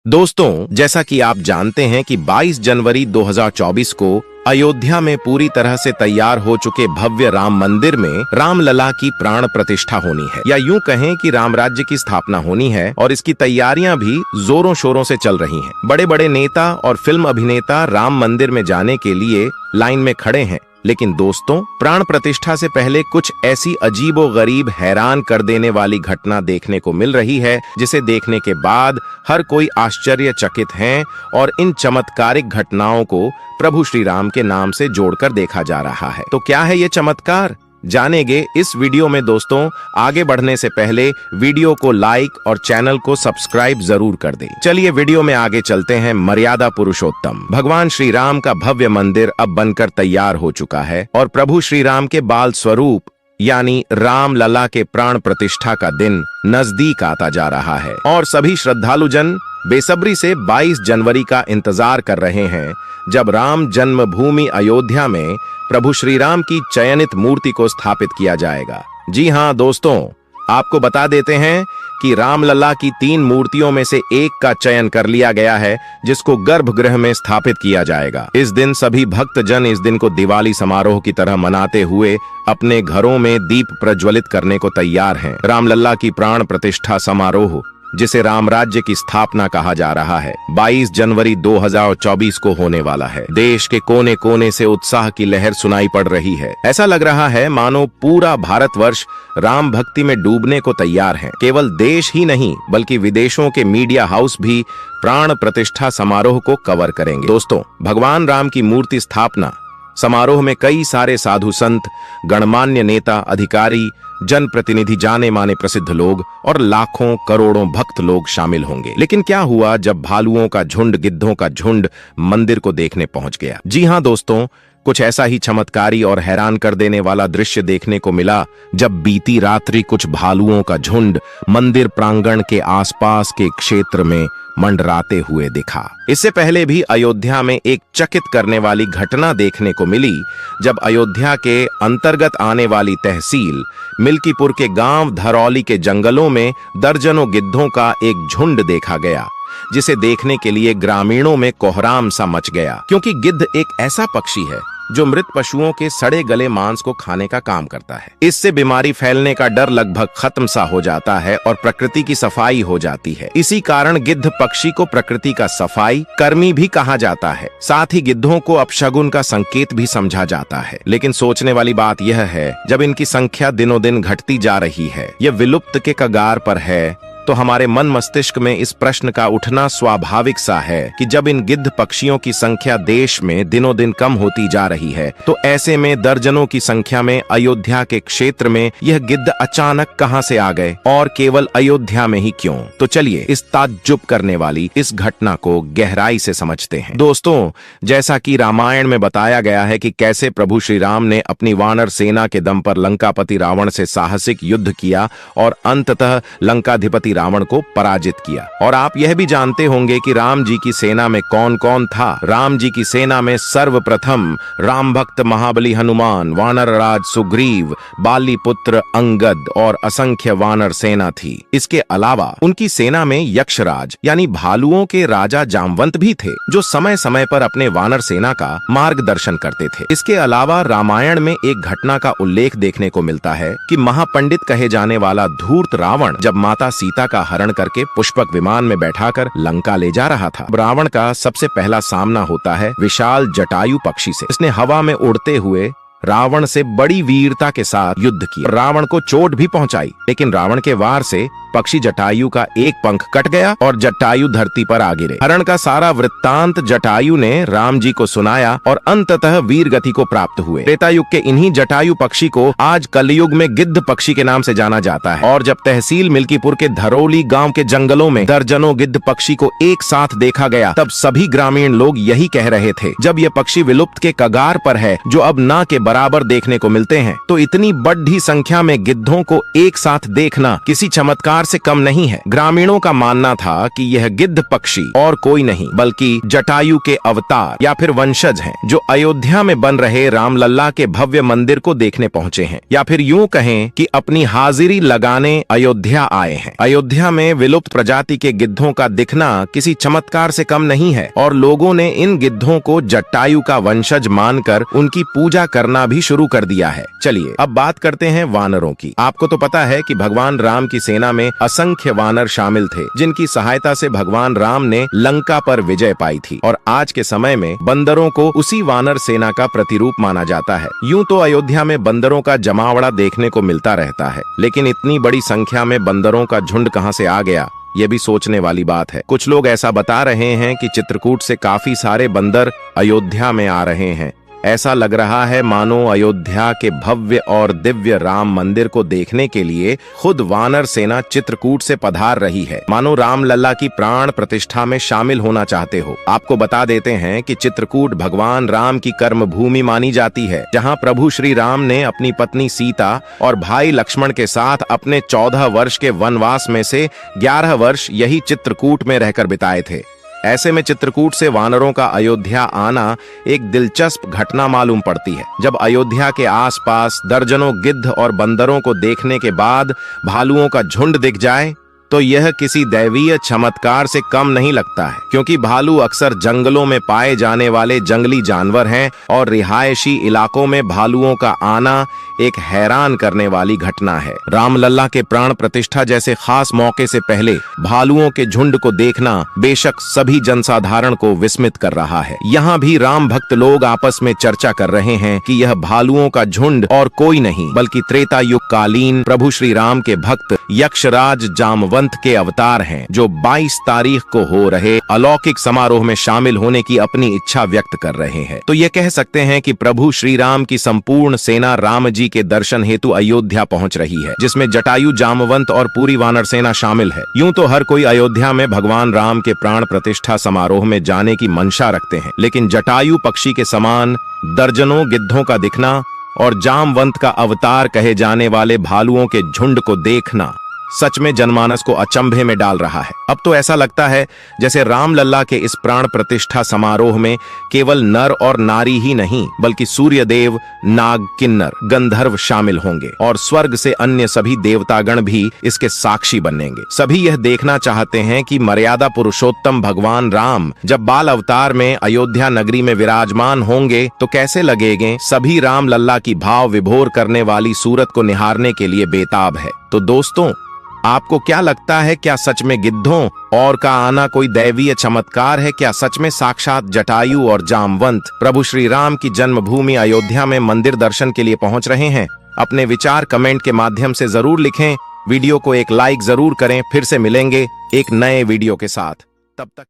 दोस्तों, जैसा कि आप जानते हैं कि 22 जनवरी 2024 को अयोध्या में पूरी तरह से तैयार हो चुके भव्य राम मंदिर में रामलला की प्राण प्रतिष्ठा होनी है, या यूं कहें कि राम राज्य की स्थापना होनी है। और इसकी तैयारियां भी जोरों शोरों से चल रही हैं। बड़े बड़े नेता और फिल्म अभिनेता राम मंदिर में जाने के लिए लाइन में खड़े हैं। लेकिन दोस्तों, प्राण प्रतिष्ठा से पहले कुछ ऐसी अजीबोगरीब, हैरान कर देने वाली घटना देखने को मिल रही है, जिसे देखने के बाद हर कोई आश्चर्यचकित है। और इन चमत्कारिक घटनाओं को प्रभु श्री राम के नाम से जोड़कर देखा जा रहा है। तो क्या है ये चमत्कार, जानेंगे इस वीडियो में। दोस्तों, आगे बढ़ने से पहले वीडियो को लाइक और चैनल को सब्सक्राइब जरूर कर दें। चलिए वीडियो में आगे चलते हैं। मर्यादा पुरुषोत्तम भगवान श्री राम का भव्य मंदिर अब बनकर तैयार हो चुका है और प्रभु श्री राम के बाल स्वरूप यानी राम लला के प्राण प्रतिष्ठा का दिन नजदीक आता जा रहा है। और सभी श्रद्धालुजन बेसब्री से 22 जनवरी का इंतजार कर रहे हैं, जब राम जन्मभूमि अयोध्या में प्रभु श्री राम की चयनित मूर्ति को स्थापित किया जाएगा। जी हां दोस्तों, आपको बता देते हैं कि रामलला की 3 मूर्तियों में से एक का चयन कर लिया गया है, जिसको गर्भगृह में स्थापित किया जाएगा। इस दिन सभी भक्तजन इस दिन को दिवाली समारोह की तरह मनाते हुए अपने घरों में दीप प्रज्वलित करने को तैयार हैं। रामलला की प्राण प्रतिष्ठा समारोह, जिसे राम राज्य की स्थापना कहा जा रहा है, 22 जनवरी 2024 को होने वाला है। देश के कोने कोने से उत्साह की लहर सुनाई पड़ रही है। ऐसा लग रहा है मानो पूरा भारतवर्ष राम भक्ति में डूबने को तैयार है। केवल देश ही नहीं, बल्कि विदेशों के मीडिया हाउस भी प्राण प्रतिष्ठा समारोह को कवर करेंगे। दोस्तों, भगवान राम की मूर्ति स्थापना समारोह में कई सारे साधु संत, गणमान्य नेता, अधिकारी, जनप्रतिनिधि, जाने माने प्रसिद्ध लोग और लाखों करोड़ों भक्त लोग शामिल होंगे। लेकिन क्या हुआ जब भालुओं का झुंड, गिद्धों का झुंड मंदिर को देखने पहुंच गया? जी हां दोस्तों, कुछ ऐसा ही चमत्कारी और हैरान कर देने वाला दृश्य देखने को मिला, जब बीती रात्रि कुछ भालुओं का झुंड मंदिर प्रांगण के आसपास के क्षेत्र में मंडराते हुए दिखा। इससे पहले भी अयोध्या में एक चकित करने वाली घटना देखने को मिली, जब अयोध्या के अंतर्गत आने वाली तहसील मिल्कीपुर के गांव धरौली के जंगलों में दर्जनों गिद्धों का एक झुंड देखा गया, जिसे देखने के लिए ग्रामीणों में कोहराम सा मच गया। क्योंकि गिद्ध एक ऐसा पक्षी है जो मृत पशुओं के सड़े गले मांस को खाने का काम करता है। इससे बीमारी फैलने का डर लगभग खत्म सा हो जाता है और प्रकृति की सफाई हो जाती है। इसी कारण गिद्ध पक्षी को प्रकृति का सफाई कर्मी भी कहा जाता है। साथ ही गिद्धों को अपशगुन का संकेत भी समझा जाता है। लेकिन सोचने वाली बात यह है, जब इनकी संख्या दिनों दिन घटती जा रही है, यह विलुप्त के कगार पर है, तो हमारे मन मस्तिष्क में इस प्रश्न का उठना स्वाभाविक सा है कि जब इन गिद्ध पक्षियों की संख्या देश में दिनों दिन कम होती जा रही है, तो ऐसे में दर्जनों की संख्या में अयोध्या के क्षेत्र में यह गिद्ध अचानक कहां से आ गए, और केवल अयोध्या में ही क्यों? तो चलिए इस ताज्जुब करने वाली इस घटना को गहराई से समझते हैं। दोस्तों, जैसा कि रामायण में बताया गया है कि कैसे प्रभु श्री राम ने अपनी वानर सेना के दम पर लंकापति रावण से साहसिक युद्ध किया और अंततः लंकाधिपति रावण को पराजित किया। और आप यह भी जानते होंगे कि राम जी की सेना में कौन कौन था। राम जी की सेना में सर्वप्रथम राम भक्त महाबली हनुमान, वानर राज सुग्रीव, बाली पुत्र अंगद और असंख्य वानर सेना थी। इसके अलावा उनकी सेना में यक्षराज यानी भालुओं के राजा जामवंत भी थे, जो समय समय पर अपने वानर सेना का मार्गदर्शन करते थे। इसके अलावा रामायण में एक घटना का उल्लेख देखने को मिलता है कि महापंडित कहे जाने वाला धूर्त रावण जब माता सीता का हरण करके पुष्पक विमान में बैठाकर लंका ले जा रहा था, रावण का सबसे पहला सामना होता है विशाल जटायु पक्षी से। इसने हवा में उड़ते हुए रावण से बड़ी वीरता के साथ युद्ध किया। रावण को चोट भी पहुंचाई, लेकिन रावण के वार से पक्षी जटायु का एक पंख कट गया और जटायु धरती पर आ गिरे। हरण का सारा वृत्तांत जटायु ने राम जी को सुनाया और अंततः वीर गति को प्राप्त हुए। त्रेतायुग के इन्हीं जटायु पक्षी को आज कलयुग में गिद्ध पक्षी के नाम से जाना जाता है। और जब तहसील मिल्कीपुर के धरौली गांव के जंगलों में दर्जनों गिद्ध पक्षी को एक साथ देखा गया, तब सभी ग्रामीण लोग यही कह रहे थे, जब यह पक्षी विलुप्त के कगार पर है, जो अब ना के बराबर देखने को मिलते हैं, तो इतनी बड़ी संख्या में गिद्धों को एक साथ देखना किसी चमत्कार से कम नहीं है। ग्रामीणों का मानना था कि यह गिद्ध पक्षी और कोई नहीं बल्कि जटायु के अवतार या फिर वंशज हैं, जो अयोध्या में बन रहे रामलला के भव्य मंदिर को देखने पहुंचे हैं, या फिर यूं कहें कि अपनी हाजिरी लगाने अयोध्या आए हैं। अयोध्या में विलुप्त प्रजाति के गिद्धों का दिखना किसी चमत्कार से कम नहीं है और लोगों ने इन गिद्धों को जटायु का वंशज मानकर उनकी पूजा करना भी शुरू कर दिया है। चलिए अब बात करते हैं वानरों की। आपको तो पता है कि भगवान राम की सेना में असंख्य वानर शामिल थे, जिनकी सहायता से भगवान राम ने लंका पर विजय पाई थी, और आज के समय में बंदरों को उसी वानर सेना का प्रतिरूप माना जाता है। यूं तो अयोध्या में बंदरों का जमावड़ा देखने को मिलता रहता है, लेकिन इतनी बड़ी संख्या में बंदरों का झुंड कहां से आ गया, ये भी सोचने वाली बात है। कुछ लोग ऐसा बता रहे हैं कि चित्रकूट से काफी सारे बंदर अयोध्या में आ रहे हैं। ऐसा लग रहा है मानो अयोध्या के भव्य और दिव्य राम मंदिर को देखने के लिए खुद वानर सेना चित्रकूट से पधार रही है, मानो रामलला की प्राण प्रतिष्ठा में शामिल होना चाहते हो। आपको बता देते हैं कि चित्रकूट भगवान राम की कर्म भूमि मानी जाती है, जहां प्रभु श्री राम ने अपनी पत्नी सीता और भाई लक्ष्मण के साथ अपने 14 वर्ष के वनवास में से 11 वर्ष यही चित्रकूट में रहकर बिताए थे। ऐसे में चित्रकूट से वानरों का अयोध्या आना एक दिलचस्प घटना मालूम पड़ती है। जब अयोध्या के आसपास दर्जनों गिद्ध और बंदरों को देखने के बाद भालुओं का झुंड दिख जाए तो यह किसी दैवीय चमत्कार से कम नहीं लगता है, क्योंकि भालू अक्सर जंगलों में पाए जाने वाले जंगली जानवर हैं और रिहायशी इलाकों में भालुओं का आना एक हैरान करने वाली घटना है। रामलला के प्राण प्रतिष्ठा जैसे खास मौके से पहले भालुओं के झुंड को देखना बेशक सभी जनसाधारण को विस्मित कर रहा है। यहाँ भी राम भक्त लोग आपस में चर्चा कर रहे हैं कि यह भालुओं का झुंड और कोई नहीं बल्कि त्रेता युग कालीन प्रभु श्री राम के भक्त यक्षराज जामवंत के अवतार हैं, जो 22 तारीख को हो रहे अलौकिक समारोह में शामिल होने की अपनी इच्छा व्यक्त कर रहे हैं। तो ये कह सकते हैं कि प्रभु श्री राम की संपूर्ण सेना राम जी के दर्शन हेतु अयोध्या पहुंच रही है, जिसमें जटायु जामवंत और पूरी वानर सेना शामिल है। यूं तो हर कोई अयोध्या में भगवान राम के प्राण प्रतिष्ठा समारोह में जाने की मंशा रखते हैं, लेकिन जटायु पक्षी के समान दर्जनों गिद्धों का दिखना और जामवंत का अवतार कहे जाने वाले भालुओं के झुंड को देखना सच में जनमानस को अचंभे में डाल रहा है। अब तो ऐसा लगता है जैसे रामलला के इस प्राण प्रतिष्ठा समारोह में केवल नर और नारी ही नहीं बल्कि सूर्यदेव, नाग, किन्नर, गंधर्व शामिल होंगे और स्वर्ग से अन्य सभी देवतागण भी इसके साक्षी बनेंगे। सभी यह देखना चाहते हैं कि मर्यादा पुरुषोत्तम भगवान राम जब बाल अवतार में अयोध्या नगरी में विराजमान होंगे तो कैसे लगेंगे। सभी रामलला की भाव विभोर करने वाली सूरत को निहारने के लिए बेताब है। तो दोस्तों, आपको क्या लगता है, क्या सच में गिद्धों और का आना कोई दैवीय चमत्कार है? क्या सच में साक्षात जटायु और जामवंत प्रभु श्री राम की जन्मभूमि अयोध्या में मंदिर दर्शन के लिए पहुंच रहे हैं? अपने विचार कमेंट के माध्यम से जरूर लिखें। वीडियो को एक लाइक जरूर करें। फिर से मिलेंगे एक नए वीडियो के साथ। तब तक